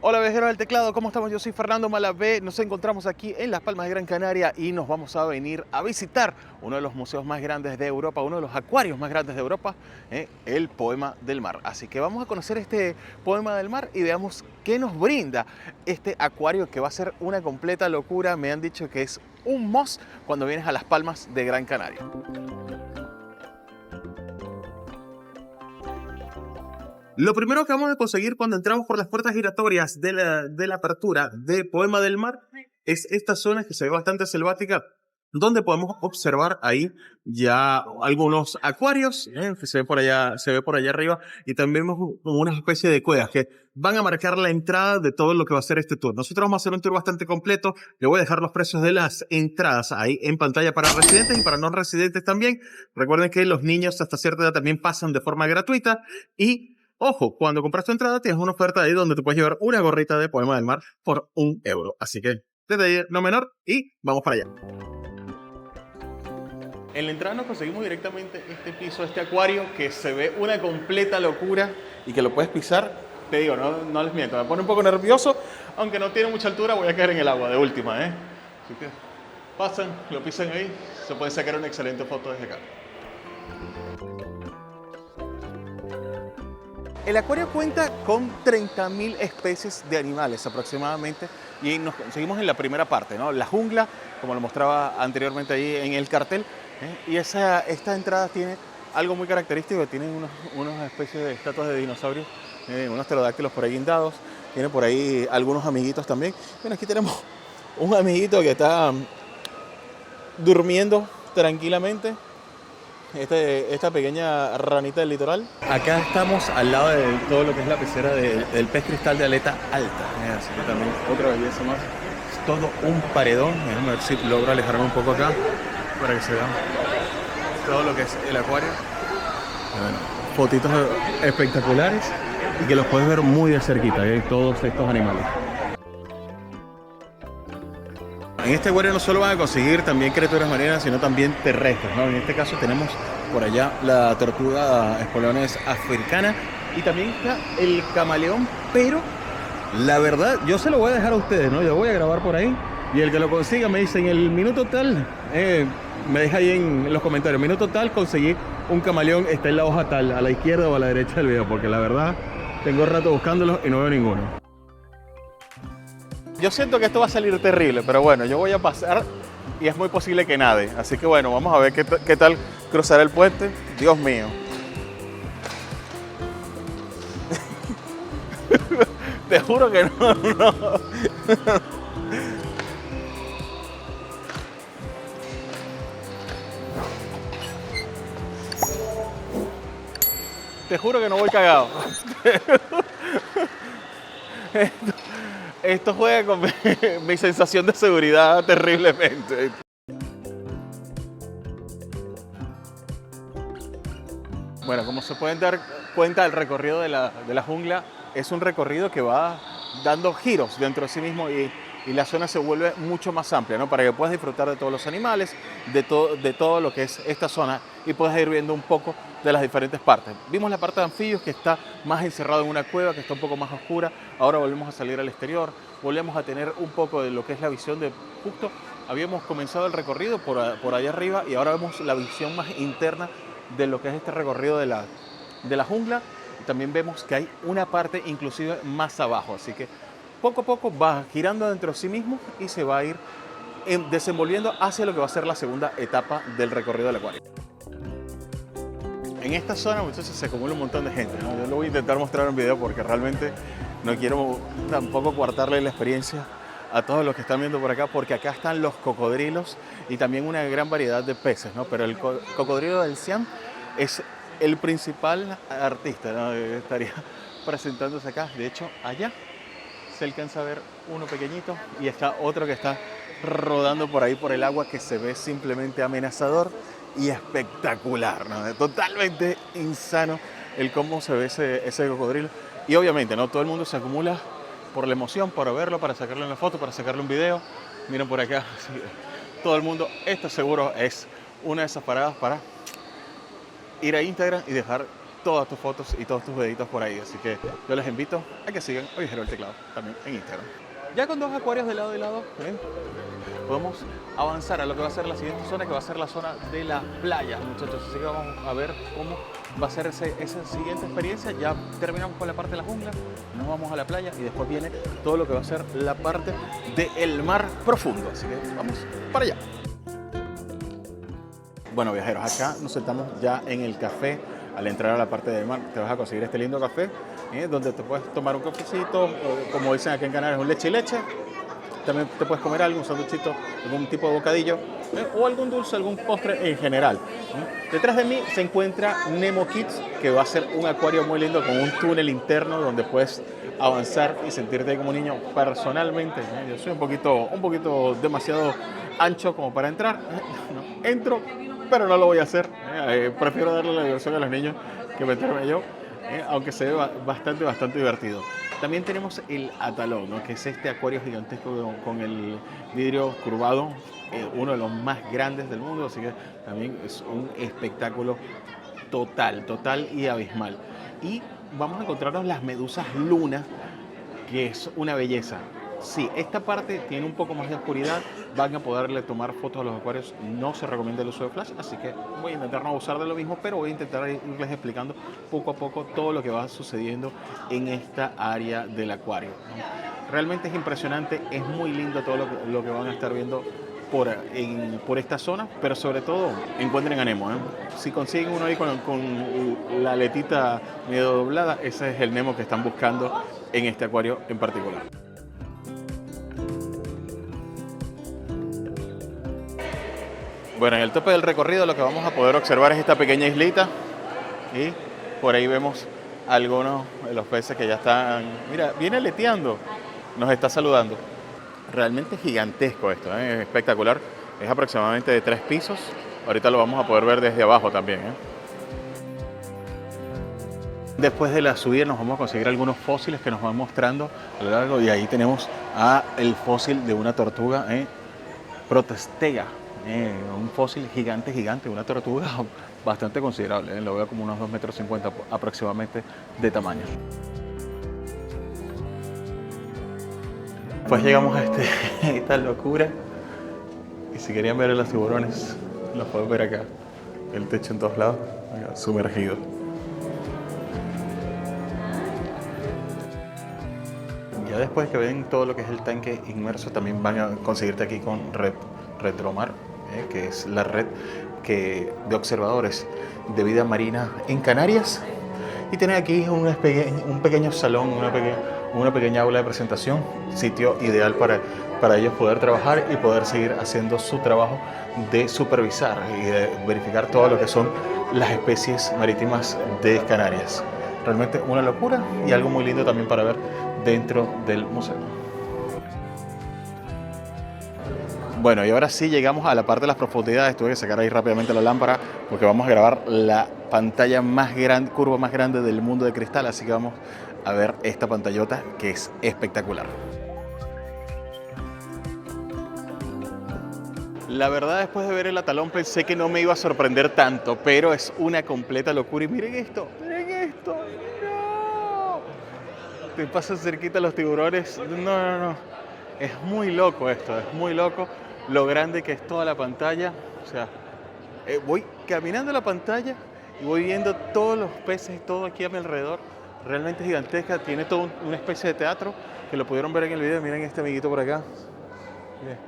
Hola viajeros del teclado, ¿cómo estamos? Yo soy Fernando Malavé, nos encontramos aquí en Las Palmas de Gran Canaria y nos vamos a venir a visitar uno de los museos más grandes de Europa, uno de los acuarios más grandes de Europa, el Poema del Mar. Así que vamos a conocer este Poema del Mar y veamos qué nos brinda este acuario que va a ser una completa locura. Me han dicho que es un must cuando vienes a Las Palmas de Gran Canaria. Lo primero que vamos a conseguir cuando entramos por las puertas giratorias de la apertura de Poema del Mar es esta zona que se ve bastante selvática, donde podemos observar ahí ya algunos acuarios, que se ve por allá arriba, y también vemos como una especie de cuevas que van a marcar la entrada de todo lo que va a ser este tour. Nosotros vamos a hacer un tour bastante completo. Le voy a dejar los precios de las entradas ahí en pantalla para residentes y para no residentes también. Recuerden que los niños hasta cierta edad también pasan de forma gratuita y ojo, cuando compras tu entrada tienes una oferta ahí donde te puedes llevar una gorrita de Poema del Mar por €1. Así que detalle no menor y vamos para allá. En la entrada nos conseguimos directamente este piso, este acuario que se ve una completa locura y que lo puedes pisar. Te digo, no les miento, me pone un poco nervioso, aunque no tiene mucha altura, voy a caer en el agua de última, ¿eh? Así que pasan, lo pisan ahí, se puede sacar una excelente foto desde acá. El acuario cuenta con 30.000 especies de animales aproximadamente y nos conseguimos en la primera parte, ¿no? La jungla, como lo mostraba anteriormente ahí en el cartel, y esta entrada tiene algo muy característico, tiene unas especies de estatuas de dinosaurios, unos pterodáctilos por ahí guindados, tiene por ahí algunos amiguitos también. Bueno, aquí tenemos un amiguito que está durmiendo tranquilamente. Esta pequeña ranita del litoral. Acá estamos al lado de todo lo que es la pecera del pez cristal de aleta alta. Así que también otra belleza más. Es todo un paredón. Déjame ver si logro alejarme un poco acá para que se vea todo lo que es el acuario. Bueno, fotitos espectaculares y que los puedes ver muy de cerquita, todos estos animales. En este acuario no solo van a conseguir también criaturas marinas, sino también terrestres, ¿no? En este caso tenemos por allá la tortuga espolones africana y también está el camaleón, pero la verdad, yo se lo voy a dejar a ustedes, ¿no? Yo voy a grabar por ahí y el que lo consiga me dice en el minuto tal, me deja ahí en los comentarios, minuto tal conseguí un camaleón, está en la hoja tal, a la izquierda o a la derecha del video, porque la verdad tengo rato buscándolo y no veo ninguno. Yo siento que esto va a salir terrible, pero bueno, yo voy a pasar y es muy posible que nade. Así que bueno, vamos a ver qué tal cruzar el puente. Dios mío. Te juro que no. Te juro que no voy cagado. Esto juega con mi sensación de seguridad terriblemente. Bueno, como se pueden dar cuenta, el recorrido de la jungla es un recorrido que va dando giros dentro de sí mismo y la zona se vuelve mucho más amplia, ¿no? Para que puedas disfrutar de todos los animales, de todo lo que es esta zona y puedas ir viendo un poco de las diferentes partes. Vimos la parte de anfibios que está más encerrado en una cueva, que está un poco más oscura. Ahora volvemos a salir al exterior, volvemos a tener un poco de lo que es la visión de justo. Habíamos comenzado el recorrido por allá arriba y ahora vemos la visión más interna de lo que es este recorrido de la jungla. También vemos que hay una parte inclusive más abajo, así que poco a poco va girando dentro de sí mismo y se va a ir desenvolviendo hacia lo que va a ser la segunda etapa del recorrido del acuario. En esta zona, muchachos, se acumula un montón de gente, ¿no? Yo lo voy a intentar mostrar en video porque realmente no quiero tampoco coartarle la experiencia a todos los que están viendo por acá, porque acá están los cocodrilos y también una gran variedad de peces, ¿no? Pero el cocodrilo del Siam es el principal artista, ¿no? Estaría presentándose acá. De hecho, allá se alcanza a ver uno pequeñito y está otro que está rodando por ahí por el agua, que se ve simplemente amenazador y espectacular, ¿no? Totalmente insano el cómo se ve ese cocodrilo. Y obviamente, ¿no? Todo el mundo se acumula por la emoción, para verlo, para sacarle una foto, para sacarle un video. Miren por acá, sí, todo el mundo. Esto seguro es una de esas paradas para ir a Instagram y dejar todas tus fotos y todos tus videitos por ahí. Así que yo les invito a que sigan a Viajero del Teclado también en Instagram. Ya con 2 acuarios de lado y lado, podemos avanzar a lo que va a ser la siguiente zona, que va a ser la zona de la playa, muchachos. Así que vamos a ver cómo va a ser esa siguiente experiencia. Ya terminamos con la parte de la jungla, nos vamos a la playa y después viene todo lo que va a ser la parte del mar profundo. Así que vamos para allá. Bueno, viajeros, acá nos sentamos ya en el café. Al entrar a la parte del mar te vas a conseguir este lindo café, donde te puedes tomar un cafecito, o como dicen aquí en Canarias, un leche y leche. También te puedes comer algo, un sanduchito, algún tipo de bocadillo, o algún dulce, algún postre en general. Detrás de mí se encuentra Nemo Kids, que va a ser un acuario muy lindo con un túnel interno donde puedes avanzar y sentirte como niño. Personalmente, yo soy un poquito demasiado ancho como para entrar. No, entro, pero no lo voy a hacer. Prefiero darle la diversión a los niños que meterme yo, aunque se ve bastante divertido. También tenemos el Atalón, ¿no? Que es este acuario gigantesco con el vidrio curvado, uno de los más grandes del mundo, así que también es un espectáculo total y abismal. Y vamos a encontrarnos las medusas luna, que es una belleza. Sí, esta parte tiene un poco más de oscuridad, van a poderle tomar fotos a los acuarios, no se recomienda el uso de flash, así que voy a intentar no abusar de lo mismo, pero voy a intentar irles explicando poco a poco todo lo que va sucediendo en esta área del acuario. Realmente es impresionante, es muy lindo todo lo que van a estar viendo por esta zona, pero sobre todo encuentren a Nemo. Si consiguen uno ahí con la aletita medio doblada, ese es el Nemo que están buscando en este acuario en particular. Bueno, en el tope del recorrido lo que vamos a poder observar es esta pequeña islita y por ahí vemos algunos de los peces que ya están, mira, viene aleteando, nos está saludando. Realmente gigantesco esto, es espectacular, es aproximadamente de 3 pisos, ahorita lo vamos a poder ver desde abajo también. Después de la subida nos vamos a conseguir algunos fósiles que nos van mostrando a lo largo, y ahí tenemos el fósil de una tortuga, Protostega. Un fósil gigante, una tortuga bastante considerable, lo veo como unos 2,50 metros aproximadamente de tamaño. Pues llegamos a esta locura, y si querían ver a los tiburones, los pueden ver acá, el techo en todos lados, sumergido. Ya después que ven todo lo que es el tanque inmerso, también van a conseguirte aquí con Retromar, que es la red de observadores de vida marina en Canarias. Y tienen aquí un pequeño salón, una pequeña aula de presentación, sitio ideal para ellos poder trabajar y poder seguir haciendo su trabajo de supervisar y de verificar todo lo que son las especies marítimas de Canarias. Realmente una locura y algo muy lindo también para ver dentro del museo. Bueno, y ahora sí llegamos a la parte de las profundidades. Tuve que sacar ahí rápidamente la lámpara porque vamos a grabar la pantalla curva más grande del mundo de cristal, así que vamos a ver esta pantallota que es espectacular. La verdad, después de ver el Atalón pensé que no me iba a sorprender tanto, pero es una completa locura. Y miren esto, ¡no! Te pasan cerquita los tiburones, no. Es muy loco esto, es muy loco lo grande que es toda la pantalla. O sea, voy caminando la pantalla y voy viendo todos los peces, todo aquí a mi alrededor. Realmente gigantesca, tiene toda una especie de teatro que lo pudieron ver en el video. Miren este amiguito por acá. Miren,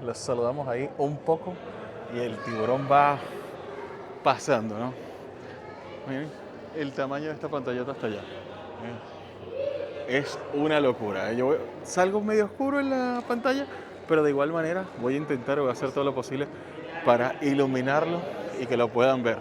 los saludamos ahí un poco y el tiburón va pasando, ¿no? Miren el tamaño de esta pantallota hasta allá. Es una locura. Yo salgo medio oscuro en la pantalla, pero de igual manera voy a hacer todo lo posible para iluminarlo y que lo puedan ver.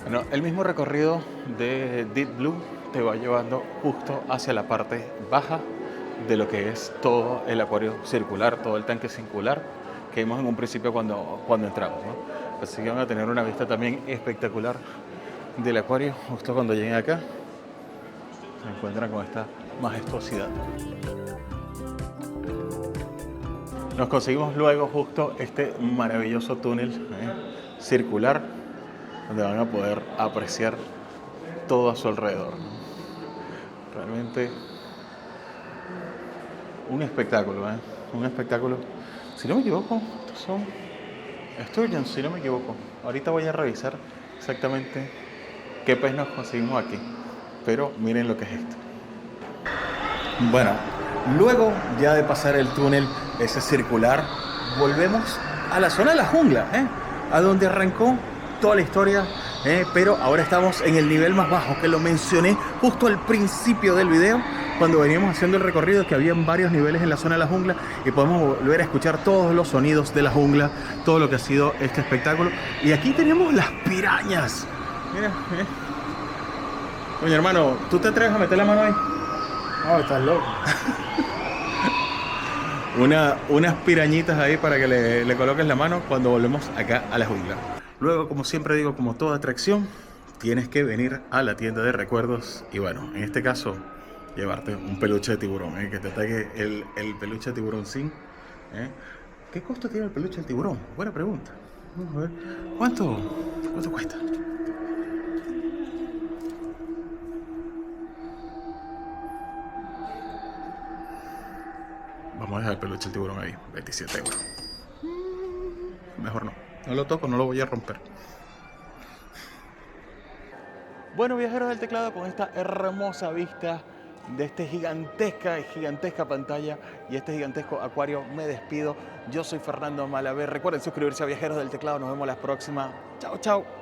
Bueno, el mismo recorrido de Deep Blue te va llevando justo hacia la parte baja de lo que es todo el acuario circular, todo el tanque circular que vimos en un principio cuando entramos, ¿no? Así que van a tener una vista también espectacular del acuario. Justo cuando lleguen acá se encuentran con esta majestuosidad. Nos conseguimos luego justo este maravilloso túnel circular donde van a poder apreciar todo a su alrededor, ¿no? Realmente un espectáculo, ¿eh? Un espectáculo. Si no me equivoco, estos son Sturgeon, si no me equivoco. Ahorita voy a revisar exactamente qué pez nos conseguimos aquí. Pero miren lo que es esto. Bueno, luego ya de pasar el túnel, ese circular, volvemos a la zona de la jungla, a donde arrancó toda la historia, pero ahora estamos en el nivel más bajo, que lo mencioné justo al principio del video, cuando veníamos haciendo el recorrido, que habían varios niveles en la zona de la jungla y podemos volver a escuchar todos los sonidos de la jungla, todo lo que ha sido este espectáculo. Y aquí tenemos las pirañas. Mira, mira. Oye, hermano, ¿tú te atreves a meter la mano ahí? No, estás loco. Unas pirañitas ahí para que le coloques la mano cuando volvemos acá a la jungla. Luego, como siempre digo, como toda atracción, tienes que venir a la tienda de recuerdos y bueno, en este caso, llevarte un peluche de tiburón, que te ataque el peluche de tiburón sin. ¿Qué costo tiene el peluche de tiburón? Buena pregunta. Vamos a ver. ¿Cuánto cuesta? Vamos a dejar el peluche del tiburón ahí, 27 euros. Mejor no. No lo toco, no lo voy a romper. Bueno, viajeros del teclado, con esta hermosa vista de esta gigantesca pantalla y este gigantesco acuario, me despido. Yo soy Fernando Malaver. Recuerden suscribirse a Viajeros del Teclado. Nos vemos la próxima. Chao, chao.